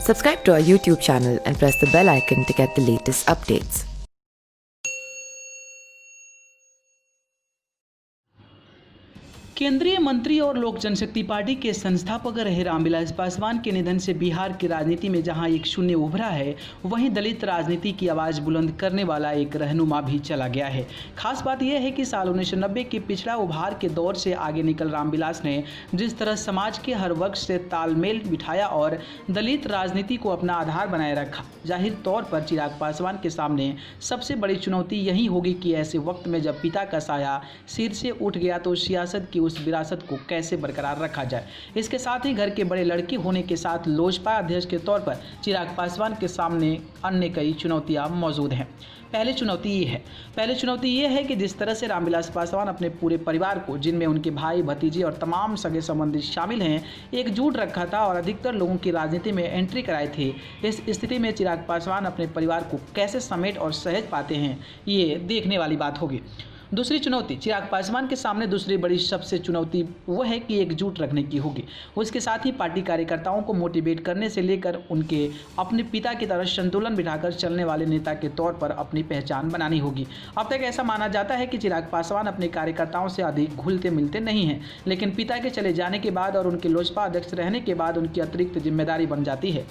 Subscribe to our YouTube channel and press the bell icon to get the latest updates. केंद्रीय मंत्री और लोक जनशक्ति party के संस्थापक रहे रामविलास पासवान के निधन से बिहार की राजनीति में जहां एक शून्य उभरा है, वहीं दलित राजनीति की आवाज़ बुलंद करने वाला एक रहनुमा भी चला गया है। खास बात यह है कि साल 1990 के पिछड़ा उभार के दौर से आगे निकल रामविलास ने जिस तरह समाज के हर वर्ग से तालमेल बिठाया और दलित राजनीति को अपना आधार बनाए रखा, जाहिर तौर पर चिराग पासवान के सामने सबसे बड़ी चुनौती यही होगी कि ऐसे वक्त में जब पिता का साया सिर से उठ गया तो सियासत की उस विरासत को कैसे बरकरार रखा जाए। इसके साथ ही घर के बड़े लड़के होने के साथ लोजपा अध्यक्ष के तौर पर चिराग पासवान के सामने अन्य कई चुनौतियां मौजूद हैं। पहली चुनौती ये है कि जिस तरह से रामविलास पासवान अपने पूरे परिवार को, जिनमें उनके भाई भतीजे और तमाम सगे संबंधी शामिल हैं, एकजुट रखा था और अधिकतर लोगों की राजनीति में एंट्री कराए थे, इस स्थिति में चिराग पासवान अपने परिवार को कैसे समेट और सहज पाते हैं, ये देखने वाली बात होगी। दूसरी चुनौती, चिराग पासवान के सामने दूसरी बड़ी सबसे चुनौती वो है कि एकजुट रखने की होगी। उसके साथ ही पार्टी कार्यकर्ताओं को मोटिवेट करने से लेकर उनके अपने पिता की तरह संतुलन बिठाकर चलने वाले नेता के तौर पर अपनी पहचान बनानी होगी। अब तक ऐसा माना जाता है कि चिराग पासवान अपने कार्यकर्ताओं से अधिक घुलते मिलते नहीं हैं, लेकिन पिता के चले जाने के बाद और उनके लोजपा अध्यक्ष रहने के बाद उनकी अतिरिक्त जिम्मेदारी बन जाती है।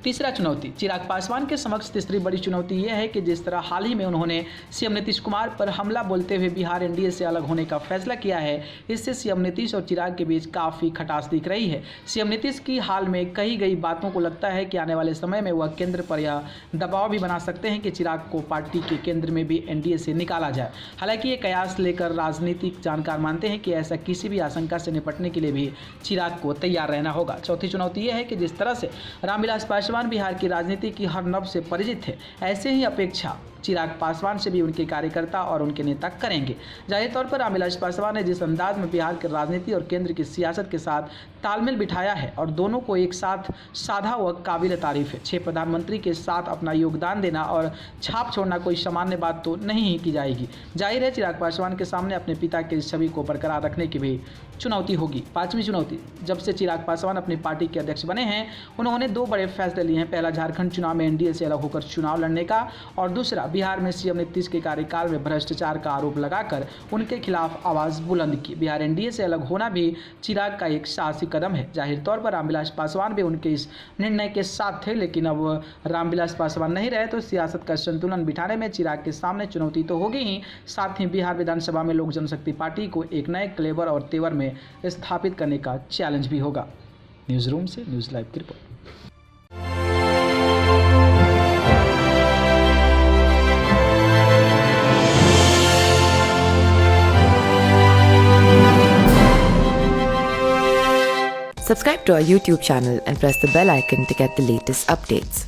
तीसरा चुनौती, चिराग पासवान के समक्ष तीसरी बड़ी चुनौती यह है कि जिस तरह हाल ही में उन्होंने सीएम नीतीश कुमार पर हमला बोलते हुए बिहार एनडीए से अलग होने का फैसला किया है, इससे सीएम नीतीश और चिराग के बीच काफ़ी खटास दिख रही है। सीएम नीतीश की हाल में कही गई बातों को लगता है कि आने वाले समय में वह केंद्र पर यह दबाव भी बना सकते हैं कि चिराग को पार्टी के केंद्र में भी एनडीए से निकाला जाए। हालांकि ये कयास लेकर राजनीतिक जानकार मानते हैं कि ऐसा किसी भी आशंका से निपटने के लिए भी चिराग को तैयार रहना होगा। चौथी चुनौती यह है कि जिस तरह से रामविलास पासवान बिहार की राजनीति की हर नब्ज से परिचित है, ऐसे ही अपेक्षा चिराग पासवान से भी उनके कार्यकर्ता और उनके नेता करेंगे। जाहिर तौर पर रामविलास पासवान ने जिस अंदाज में बिहार की राजनीति और केंद्र की सियासत के साथ तालमेल बिठाया है और दोनों को एक साथ साधा वह काबिल तारीफ है। 6 प्रधानमंत्री के साथ अपना योगदान देना और छाप छोड़ना कोई सामान्य बात तो नहीं ही की जाएगी। जाहिर है चिराग पासवान के सामने अपने पिता के छवि को बरकरार रखने की भी चुनौती होगी। पांचवी चुनौती, जब से चिराग पासवान अपनी पार्टी के अध्यक्ष बने हैं, उन्होंने 2 बड़े फैसले लिए हैं। पहला, झारखंड चुनाव में एनडीए से अलग होकर चुनाव लड़ने का, और दूसरा, बिहार में सीएम नीतीश के कार्यकाल में भ्रष्टाचार का आरोप लगाकर उनके खिलाफ आवाज़ बुलंद की। बिहार एनडीए से अलग होना भी चिराग का एक साहसी कदम है। जाहिर तौर पर रामविलास पासवान भी उनके इस निर्णय के साथ थे, लेकिन अब रामविलास पासवान नहीं रहे तो सियासत का संतुलन बिठाने में चिराग के सामने चुनौती तो होगी ही, साथ ही बिहार विधानसभा में लोक जनशक्ति पार्टी को एक नए क्लेवर और तेवर में स्थापित करने का चैलेंज भी होगा। न्यूज़ रूम से न्यूज़ लाइव की report. Subscribe to our YouTube channel and press the bell icon to get the latest updates.